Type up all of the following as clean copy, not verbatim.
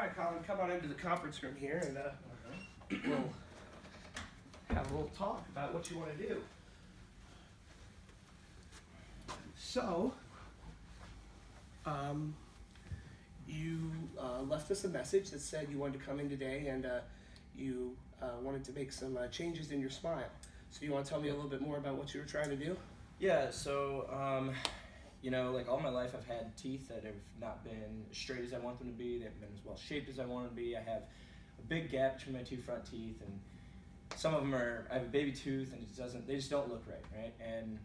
right, Colin, come on into the conference room here, and we'll have a little talk about what you want to do. So, you left us a message that said you wanted to come in today, and you wanted to make some changes in your smile. So you want to tell me a little bit more about what you were trying to do? Yeah, so, you know, like all my life I've had teeth that have not been as straight as I want them to be. They haven't been as well shaped as I want them to be. I have a big gap between my two front teeth, and some of them are, I have a baby tooth and they just don't look right? And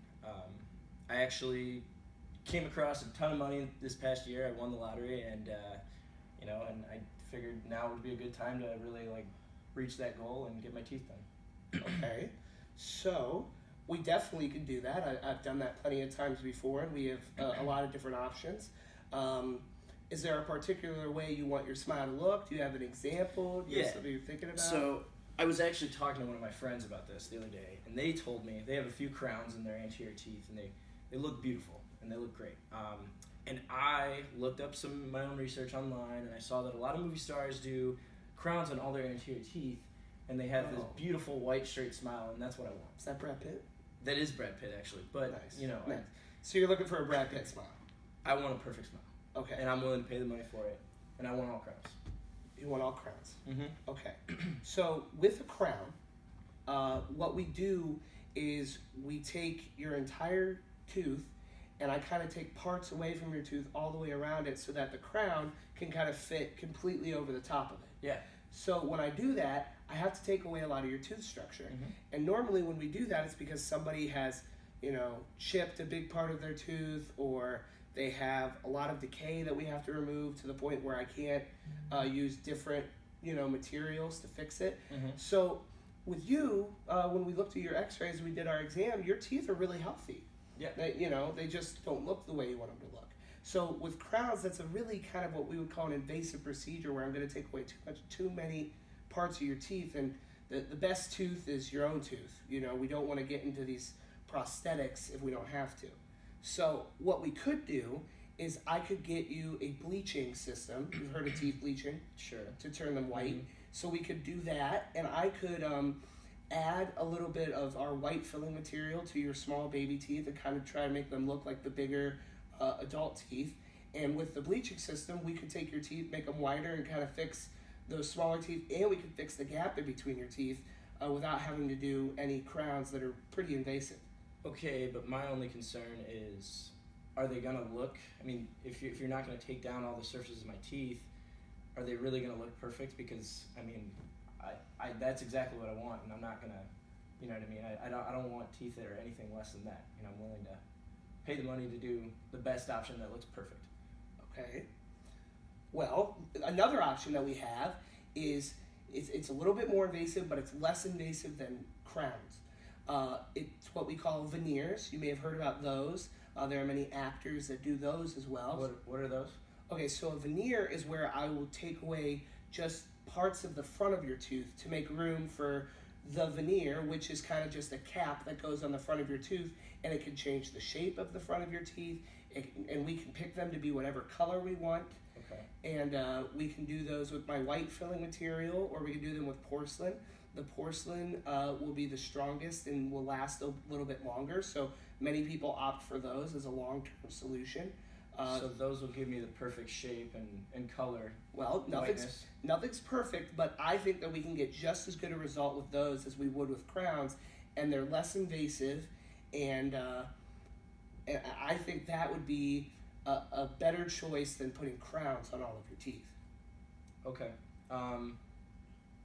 I actually came across a ton of money this past year. I won the lottery, and, you know, and I figured now would be a good time to really like reach that goal and get my teeth done. Okay, so we definitely can do that. I've done that plenty of times before, and we have a lot of different options. Is there a particular way you want your smile to look? Do you have an example? Do you have something you're thinking about? So I was actually talking to one of my friends about this the other day, and they told me they have a few crowns in their anterior teeth, and they look beautiful and they look great. And I looked up some of my own research online, and I saw that a lot of movie stars do crowns on all their anterior teeth, and they have this beautiful white straight smile, and that's what I want. Is that Brad Pitt? That is Brad Pitt, actually, but nice. You know, nice. So you're looking for a Brad Pitt smile? I want a perfect smile. Okay. And I'm willing to pay the money for it, and I want all crowns. You want all crowns? Mm-hmm. Okay. So with a crown, what we do is we take your entire tooth, and I kind of take parts away from your tooth all the way around it so that the crown can kind of fit completely over the top of it. Yeah. So when I do that, I have to take away a lot of your tooth structure. Mm-hmm. And normally when we do that, it's because somebody has, you know, chipped a big part of their tooth, or they have a lot of decay that we have to remove to the point where I can't use different, you know, materials to fix it. Mm-hmm. So with you, when we looked at your x-rays and we did our exam, your teeth are really healthy. Yeah. They just don't look the way you want them to look. So with crowns, that's a really kind of what we would call an invasive procedure, where I'm going to take away too many parts of your teeth, and the best tooth is your own tooth. You know, we don't want to get into these prosthetics if we don't have to. So what we could do is I could get you a bleaching system. You've heard of teeth bleaching? Sure. To turn them white. Mm-hmm. So we could do that, and I could add a little bit of our white filling material to your small baby teeth and kind of try to make them look like the bigger adult teeth. And with the bleaching system, we could take your teeth, make them whiter, and kind of fix those smaller teeth, and we could fix the gap in between your teeth without having to do any crowns that are pretty invasive. Okay, but my only concern is, are they gonna look? I mean, if you're not gonna take down all the surfaces of my teeth, are they really gonna look perfect? Because I mean, I that's exactly what I want, and I'm not gonna, you know what I mean? I don't want teeth that are anything less than that. You know, I'm willing to pay the money to do the best option that looks perfect. Okay. Well, another option that we have is it's a little bit more invasive, but it's less invasive than crowns. It's what we call veneers. You may have heard about those. There are many actors that do those as well. What are those? Okay, so a veneer is where I will take away just parts of the front of your tooth to make room for the veneer, which is kind of just a cap that goes on the front of your tooth, and it can change the shape of the front of your teeth, and we can pick them to be whatever color we want. Okay. And we can do those with my white filling material, or we can do them with porcelain. The porcelain will be the strongest and will last a little bit longer, so many people opt for those as a long-term solution. So those will give me the perfect shape and color. Well, nothing's perfect, but I think that we can get just as good a result with those as we would with crowns, and they're less invasive, and I think that would be a better choice than putting crowns on all of your teeth. Okay.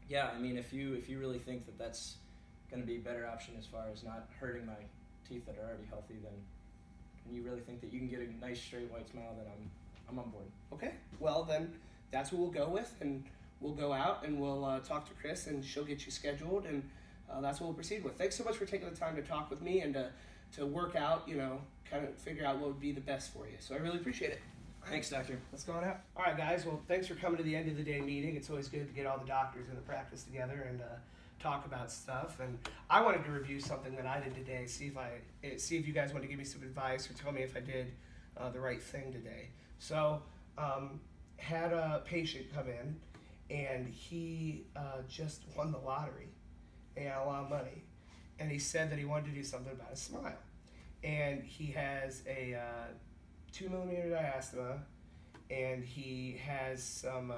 Yeah, I mean, if you really think that that's going to be a better option as far as not hurting my teeth that are already healthy, then and you really think that you can get a nice straight white smile, then I'm on board. Okay. Well, then that's what we'll go with, and we'll go out and we'll talk to Chris, and she'll get you scheduled, and that's what we'll proceed with. Thanks so much for taking the time to talk with me and to work out, you know, kind of figure out what would be the best for you. So I really appreciate it. Thanks, doctor. Let's go on out. All right, guys. Well, thanks for coming to the end of the day meeting. It's always good to get all the doctors in the practice together and talk about stuff. And I wanted to review something that I did today. See if you guys want to give me some advice or tell me if I did the right thing today. So had a patient come in, and he just won the lottery and had a lot of money, and he said that he wanted to do something about his smile, and he has a 2 millimeter diastema, and he has some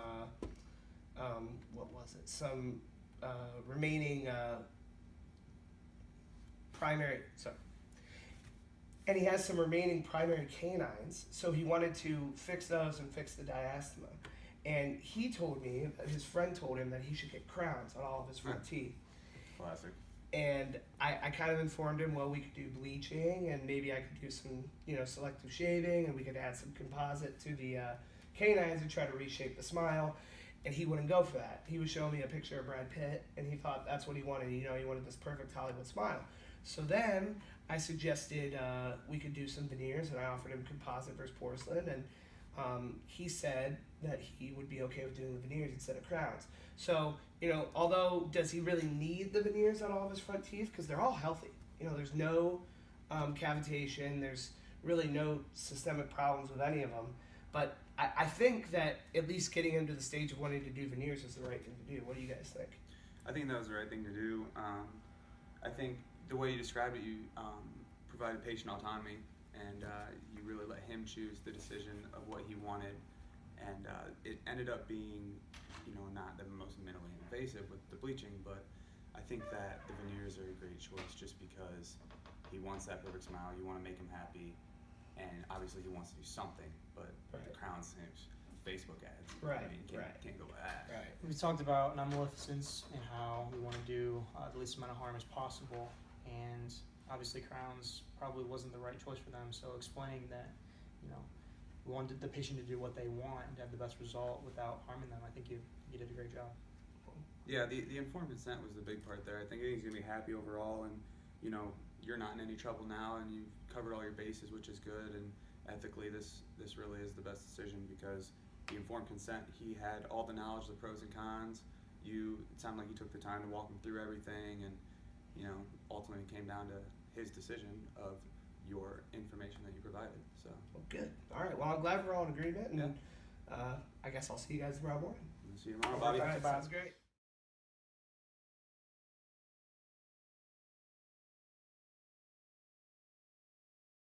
some remaining primary and he has some remaining primary canines, so he wanted to fix those and fix the diastema. And he told me, his friend told him that he should get crowns on all of his front teeth. Classic. And I kind of informed him, well, we could do bleaching, and maybe I could do some, selective shaving, and we could add some composite to the canines and try to reshape the smile. And he wouldn't go for that. He was showing me a picture of Brad Pitt, and he thought that's what he wanted. He wanted this perfect Hollywood smile. So then I suggested we could do some veneers, and I offered him composite versus porcelain, and he said that he would be okay with doing the veneers instead of crowns. So, although does he really need the veneers on all of his front teeth? Because they're all healthy. There's no cavitation, there's really no systemic problems with any of them. But I think that at least getting him to the stage of wanting to do veneers is the right thing to do. What do you guys think? I think that was the right thing to do. I think the way you described it, you provided patient autonomy, and you really let him choose the decision of what he wanted, and it ended up being, not the most minimally invasive with the bleaching, but I think that the veneers are a great choice just because he wants that perfect smile. You want to make him happy, and obviously he wants to do something, but the crowns, Facebook ads, Right, can't go by that. Right. We talked about non-maleficence and how we want to do the least amount of harm as possible, and obviously crowns probably wasn't the right choice for them. So explaining that, we wanted the patient to do what they want and to have the best result without harming them. I think you did a great job. Yeah, the informed consent was the big part there. I think he's gonna be happy overall, and you're not in any trouble now, and you've covered all your bases, which is good. And ethically, this really is the best decision because the informed consent, he had all the knowledge, the pros and cons. It sounded like you took the time to walk him through everything, and ultimately came down to his decision of your information that you provided. So Well, good. All right. Well, I'm glad we're all in agreement, and I guess I'll see you guys tomorrow morning. we'll see you tomorrow, All Bobby. right. Sounds great.